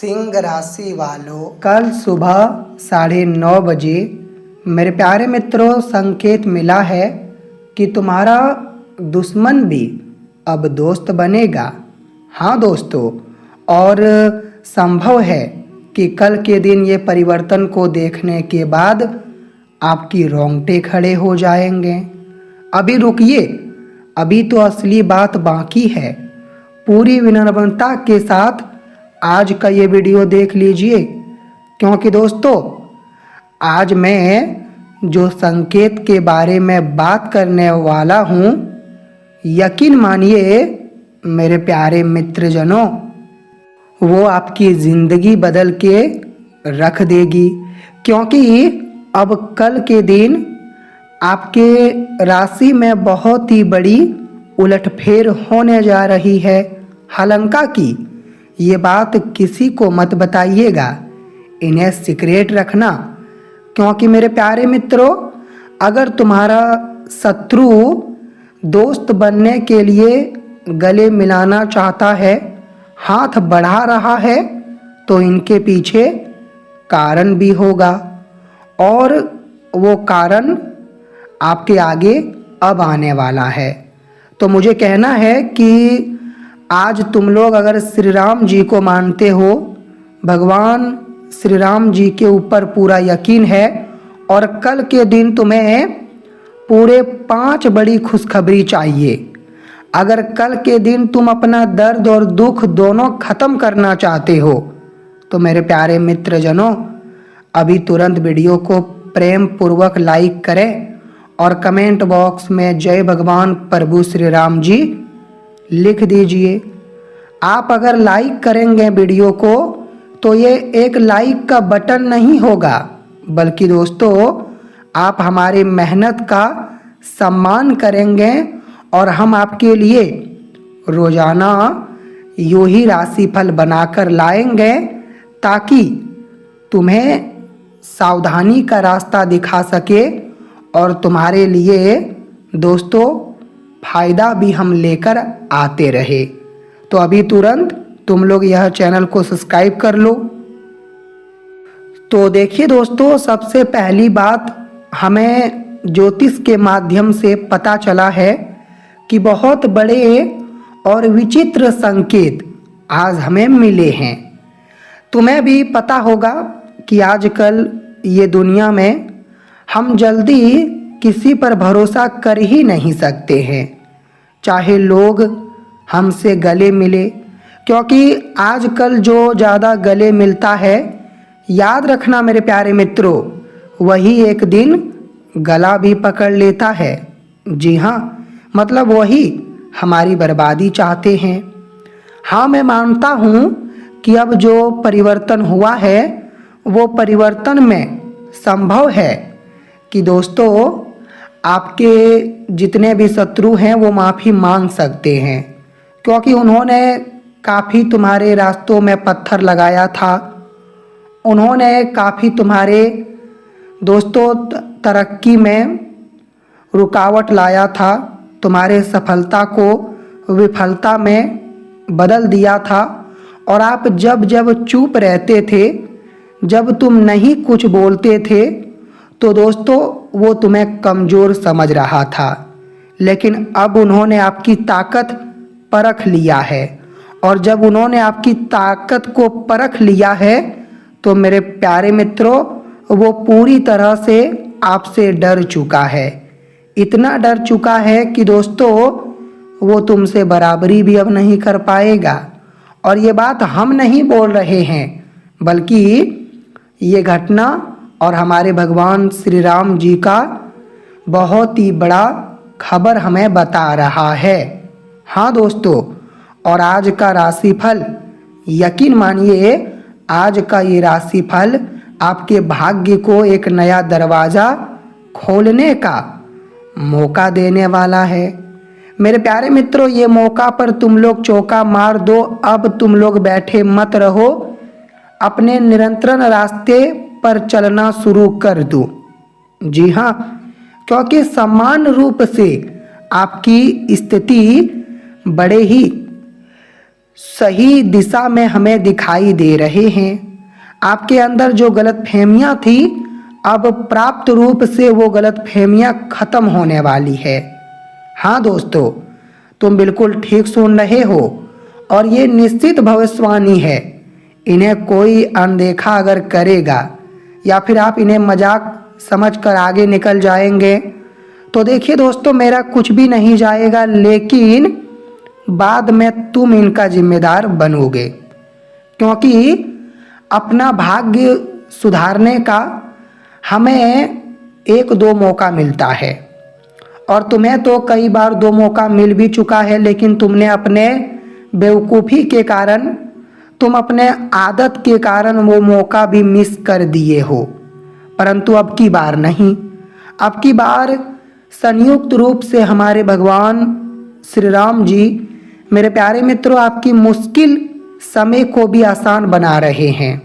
सिंह राशि वालों, कल सुबह 9:30 बजे मेरे प्यारे मित्रों संकेत मिला है कि तुम्हारा दुश्मन भी अब दोस्त बनेगा। हाँ दोस्तों, और संभव है कि कल के दिन ये परिवर्तन को देखने के बाद आपकी रोंगटे खड़े हो जाएंगे। अभी रुकिए, अभी तो असली बात बाकी है। पूरी विनम्रता के साथ आज का ये वीडियो देख लीजिए, क्योंकि दोस्तों आज मैं जो संकेत के बारे में बात करने वाला हूँ, यकीन मानिए मेरे प्यारे मित्रजनों, वो आपकी ज़िंदगी बदल के रख देगी। क्योंकि अब कल के दिन आपके राशि में बहुत ही बड़ी उलटफेर होने जा रही है। हालांकि ये बात किसी को मत बताइएगा, इन्हें सीक्रेट रखना, क्योंकि मेरे प्यारे मित्रों अगर तुम्हारा शत्रु दोस्त बनने के लिए गले मिलाना चाहता है, हाथ बढ़ा रहा है, तो इनके पीछे कारण भी होगा, और वो कारण आपके आगे अब आने वाला है। तो मुझे कहना है कि आज तुम लोग अगर श्री राम जी को मानते हो, भगवान श्री राम जी के ऊपर पूरा यकीन है, और कल के दिन तुम्हें पूरे 5 बड़ी खुशखबरी चाहिए। अगर कल के दिन तुम अपना दर्द और दुख दोनों ख़त्म करना चाहते हो, तो मेरे प्यारे मित्रजनों अभी तुरंत वीडियो को प्रेम पूर्वक लाइक करें और कमेंट बॉक्स में जय भगवान प्रभु श्री राम जी लिख दीजिए। आप अगर लाइक करेंगे वीडियो को, तो ये एक लाइक का बटन नहीं होगा, बल्कि दोस्तों आप हमारी मेहनत का सम्मान करेंगे, और हम आपके लिए रोज़ाना यूं ही राशिफल बनाकर लाएंगे, ताकि तुम्हें सावधानी का रास्ता दिखा सके, और तुम्हारे लिए दोस्तों फ़ायदा भी हम लेकर आते रहे। तो अभी तुरंत तुम लोग यह चैनल को सब्सक्राइब कर लो। तो देखिए दोस्तों, सबसे पहली बात हमें ज्योतिष के माध्यम से पता चला है कि बहुत बड़े और विचित्र संकेत आज हमें मिले हैं। तुम्हें भी पता होगा कि आजकल ये दुनिया में हम जल्दी किसी पर भरोसा कर ही नहीं सकते हैं, चाहे लोग हमसे गले मिले, क्योंकि आजकल जो ज़्यादा गले मिलता है, याद रखना मेरे प्यारे मित्रों, वही एक दिन गला भी पकड़ लेता है। जी हाँ, मतलब वही हमारी बर्बादी चाहते हैं। हाँ, मैं मानता हूँ कि अब जो परिवर्तन हुआ है, वो परिवर्तन में संभव है कि दोस्तों आपके जितने भी शत्रु हैं वो माफ़ी मांग सकते हैं, क्योंकि उन्होंने काफ़ी तुम्हारे रास्तों में पत्थर लगाया था। उन्होंने काफ़ी तुम्हारे दोस्तों तरक्की में रुकावट लाया था, तुम्हारे सफलता को विफलता में बदल दिया था, और आप जब जब चुप रहते थे, जब तुम नहीं कुछ बोलते थे, तो दोस्तों वो तुम्हें कमज़ोर समझ रहा था। लेकिन अब उन्होंने आपकी ताकत परख लिया है, और जब उन्होंने आपकी ताकत को परख लिया है, तो मेरे प्यारे मित्रों वो पूरी तरह से आपसे डर चुका है। इतना डर चुका है कि दोस्तों वो तुमसे बराबरी भी अब नहीं कर पाएगा। और ये बात हम नहीं बोल रहे हैं, बल्कि ये घटना और हमारे भगवान श्री राम जी का बहुत ही बड़ा खबर हमें बता रहा है। हाँ दोस्तों, और आज का राशिफल, यकीन मानिए आज का ये राशिफल आपके भाग्य को एक नया दरवाज़ा खोलने का मौका देने वाला है। मेरे प्यारे मित्रों, ये मौका पर तुम लोग चौका मार दो। अब तुम लोग बैठे मत रहो, अपने निरंतर रास्ते पर चलना शुरू कर दो। जी हाँ, क्योंकि समान रूप से आपकी स्थिति बड़े ही सही दिशा में हमें दिखाई दे रहे हैं। आपके अंदर जो गलतफहमियां थी, अब प्राप्त रूप से वो गलतफहमियां खत्म होने वाली है। हाँ दोस्तों, तुम बिल्कुल ठीक सुन रहे हो और ये निश्चित भविष्यवाणी है। इन्हें कोई अनदेखा अगर करेगा या फिर आप इन्हें मजाक समझकर आगे निकल जाएंगे तो देखिए दोस्तों, मेरा कुछ भी नहीं जाएगा, लेकिन बाद में तुम इनका जिम्मेदार बनोगे। क्योंकि अपना भाग्य सुधारने का हमें एक दो मौका मिलता है और तुम्हें तो कई बार दो मौका मिल भी चुका है, लेकिन तुमने अपने बेवकूफ़ी के कारण, तुम अपने आदत के कारण वो मौका भी मिस कर दिए हो। परंतु अब की बार नहीं, अब की बार संयुक्त रूप से हमारे भगवान श्री राम जी, मेरे प्यारे मित्रों, आपकी मुश्किल समय को भी आसान बना रहे हैं।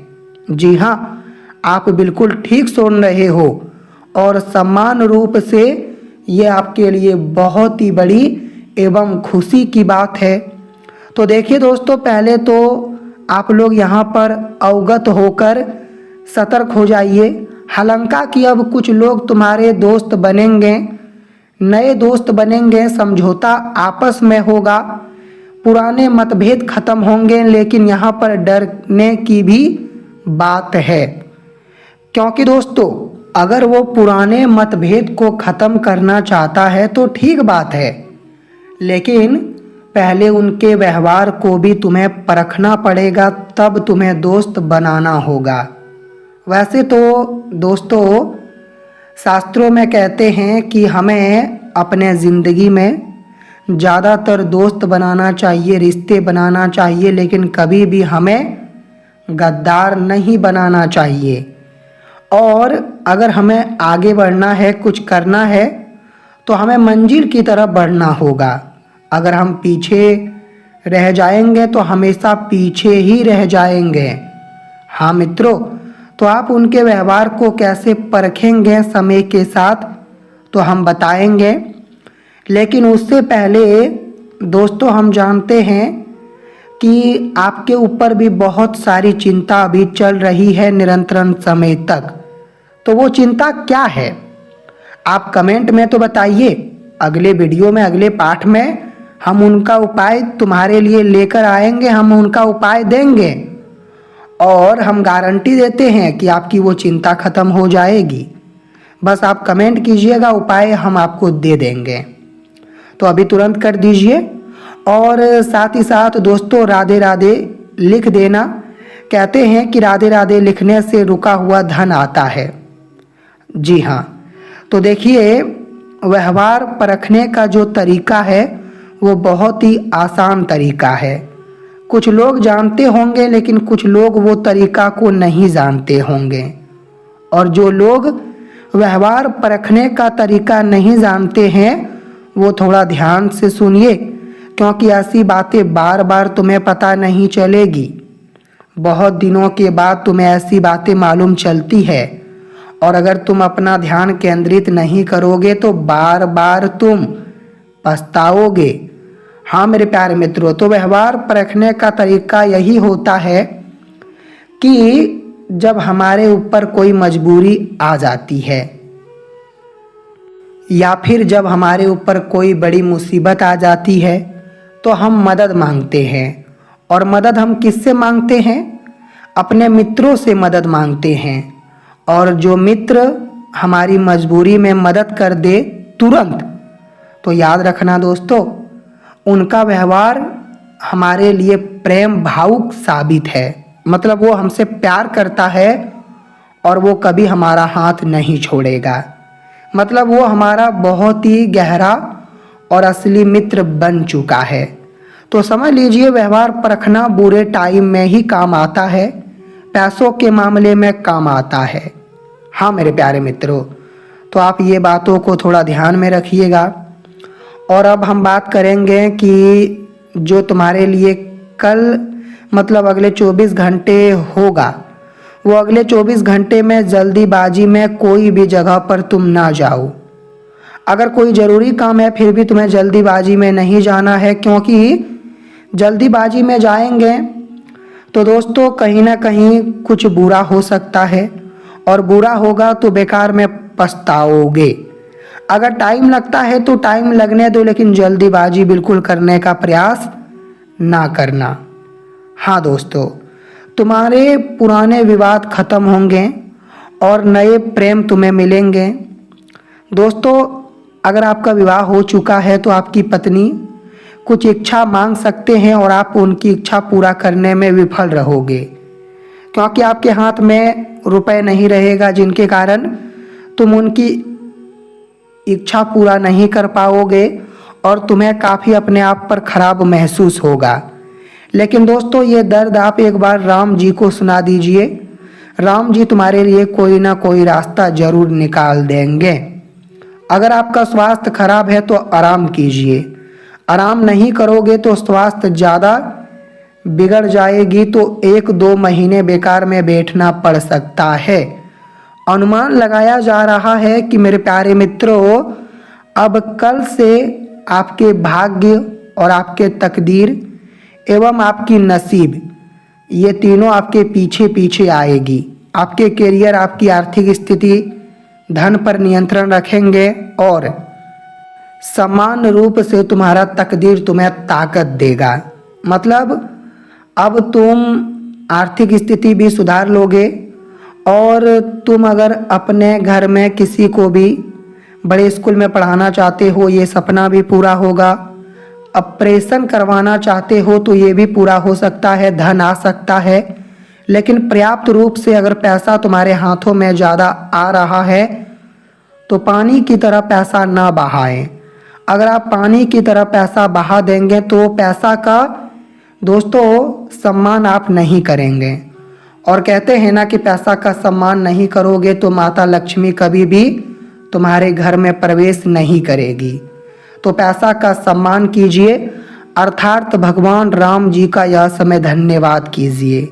जी हाँ, आप बिल्कुल ठीक सुन रहे हो और समान रूप से ये आपके लिए बहुत ही बड़ी एवं खुशी की बात है। तो देखिए दोस्तों, पहले तो आप लोग यहाँ पर अवगत होकर सतर्क हो जाइए। हालांकि अब कुछ लोग तुम्हारे दोस्त बनेंगे, नए दोस्त बनेंगे, समझौता आपस में होगा, पुराने मतभेद खत्म होंगे, लेकिन यहाँ पर डरने की भी बात है। क्योंकि दोस्तों, अगर वो पुराने मतभेद को ख़त्म करना चाहता है तो ठीक बात है, लेकिन पहले उनके व्यवहार को भी तुम्हें परखना पड़ेगा, तब तुम्हें दोस्त बनाना होगा। वैसे तो दोस्तों, शास्त्रों में कहते हैं कि हमें अपने ज़िंदगी में ज़्यादातर दोस्त बनाना चाहिए, रिश्ते बनाना चाहिए, लेकिन कभी भी हमें गद्दार नहीं बनाना चाहिए। और अगर हमें आगे बढ़ना है, कुछ करना है, तो हमें मंजिल की तरफ बढ़ना होगा। अगर हम पीछे रह जाएंगे तो हमेशा पीछे ही रह जाएंगे। हाँ मित्रों, तो आप उनके व्यवहार को कैसे परखेंगे समय के साथ, तो हम बताएंगे। लेकिन उससे पहले दोस्तों, हम जानते हैं कि आपके ऊपर भी बहुत सारी चिंता अभी चल रही है निरंतर समय तक। तो वो चिंता क्या है, आप कमेंट में तो बताइए। अगले वीडियो में, अगले पाठ में हम उनका उपाय तुम्हारे लिए लेकर आएंगे, हम उनका उपाय देंगे और हम गारंटी देते हैं कि आपकी वो चिंता खत्म हो जाएगी। बस आप कमेंट कीजिएगा, उपाय हम आपको दे देंगे। तो अभी तुरंत कर दीजिए और साथ ही साथ दोस्तों, राधे राधे लिख देना। कहते हैं कि राधे राधे लिखने से रुका हुआ धन आता है। जी हाँ, तो देखिए, व्यवहार परखने का जो तरीका है वो बहुत ही आसान तरीका है। कुछ लोग जानते होंगे, लेकिन कुछ लोग वो तरीका को नहीं जानते होंगे। और जो लोग व्यवहार परखने का तरीका नहीं जानते हैं, वो थोड़ा ध्यान से सुनिए, क्योंकि ऐसी बातें बार बार तुम्हें पता नहीं चलेगी। बहुत दिनों के बाद तुम्हें ऐसी बातें मालूम चलती है, और अगर तुम अपना ध्यान केंद्रित नहीं करोगे तो बार बार तुम पछताओगे। हाँ मेरे प्यारे मित्रों, तो व्यवहार परखने का तरीका यही होता है कि जब हमारे ऊपर कोई मजबूरी आ जाती है या फिर जब हमारे ऊपर कोई बड़ी मुसीबत आ जाती है, तो हम मदद मांगते हैं। और मदद हम किससे मांगते हैं? अपने मित्रों से मदद मांगते हैं। और जो मित्र हमारी मजबूरी में मदद कर दे तुरंत, तो याद रखना दोस्तों, उनका व्यवहार हमारे लिए प्रेम भावुक साबित है। मतलब वो हमसे प्यार करता है और वो कभी हमारा हाथ नहीं छोड़ेगा। मतलब वो हमारा बहुत ही गहरा और असली मित्र बन चुका है। तो समझ लीजिए, व्यवहार परखना बुरे टाइम में ही काम आता है, पैसों के मामले में काम आता है। हाँ मेरे प्यारे मित्रों, तो आप ये बातों को थोड़ा ध्यान में रखिएगा। और अब हम बात करेंगे कि जो तुम्हारे लिए कल मतलब अगले 24 घंटे होगा, वो अगले 24 घंटे में जल्दीबाजी में कोई भी जगह पर तुम ना जाओ। अगर कोई ज़रूरी काम है फिर भी तुम्हें जल्दीबाजी में नहीं जाना है, क्योंकि जल्दीबाजी में जाएंगे तो दोस्तों कहीं ना कहीं कुछ बुरा हो सकता है, और बुरा होगा तो बेकार में पछताओगे। अगर टाइम लगता है तो टाइम लगने दो, लेकिन जल्दीबाजी बिल्कुल करने का प्रयास ना करना। हाँ दोस्तों, तुम्हारे पुराने विवाद खत्म होंगे और नए प्रेम तुम्हें मिलेंगे। दोस्तों, अगर आपका विवाह हो चुका है तो आपकी पत्नी कुछ इच्छा मांग सकते हैं और आप उनकी इच्छा पूरा करने में विफल रहोगे, क्योंकि आपके हाथ में रुपए नहीं रहेगा, जिनके कारण तुम उनकी इच्छा पूरा नहीं कर पाओगे और तुम्हें काफ़ी अपने आप पर खराब महसूस होगा। लेकिन दोस्तों, ये दर्द आप एक बार राम जी को सुना दीजिए, राम जी तुम्हारे लिए कोई ना कोई रास्ता जरूर निकाल देंगे। अगर आपका स्वास्थ्य खराब है तो आराम कीजिए, आराम नहीं करोगे तो स्वास्थ्य ज़्यादा बिगड़ जाएगी, तो 1-2 महीने बेकार में बैठना पड़ सकता है। अनुमान लगाया जा रहा है कि मेरे प्यारे मित्रों, अब कल से आपके भाग्य और आपके तकदीर एवं आपकी नसीब, ये तीनों आपके पीछे पीछे आएगी। आपके करियर, आपकी आर्थिक स्थिति, धन पर नियंत्रण रखेंगे और समान रूप से तुम्हारा तकदीर तुम्हें ताकत देगा। मतलब अब तुम आर्थिक स्थिति भी सुधार लोगे और तुम अगर अपने घर में किसी को भी बड़े स्कूल में पढ़ाना चाहते हो, ये सपना भी पूरा होगा। ऑपरेशन करवाना चाहते हो तो ये भी पूरा हो सकता है, धन आ सकता है। लेकिन पर्याप्त रूप से अगर पैसा तुम्हारे हाथों में ज़्यादा आ रहा है तो पानी की तरह पैसा ना बहाएं। अगर आप पानी की तरह पैसा बहा देंगे तो पैसा का दोस्तों सम्मान आप नहीं करेंगे, और कहते हैं ना कि पैसा का सम्मान नहीं करोगे तो माता लक्ष्मी कभी भी तुम्हारे घर में प्रवेश नहीं करेगी। तो पैसा का सम्मान कीजिए, अर्थात भगवान राम जी का यह समय धन्यवाद कीजिए।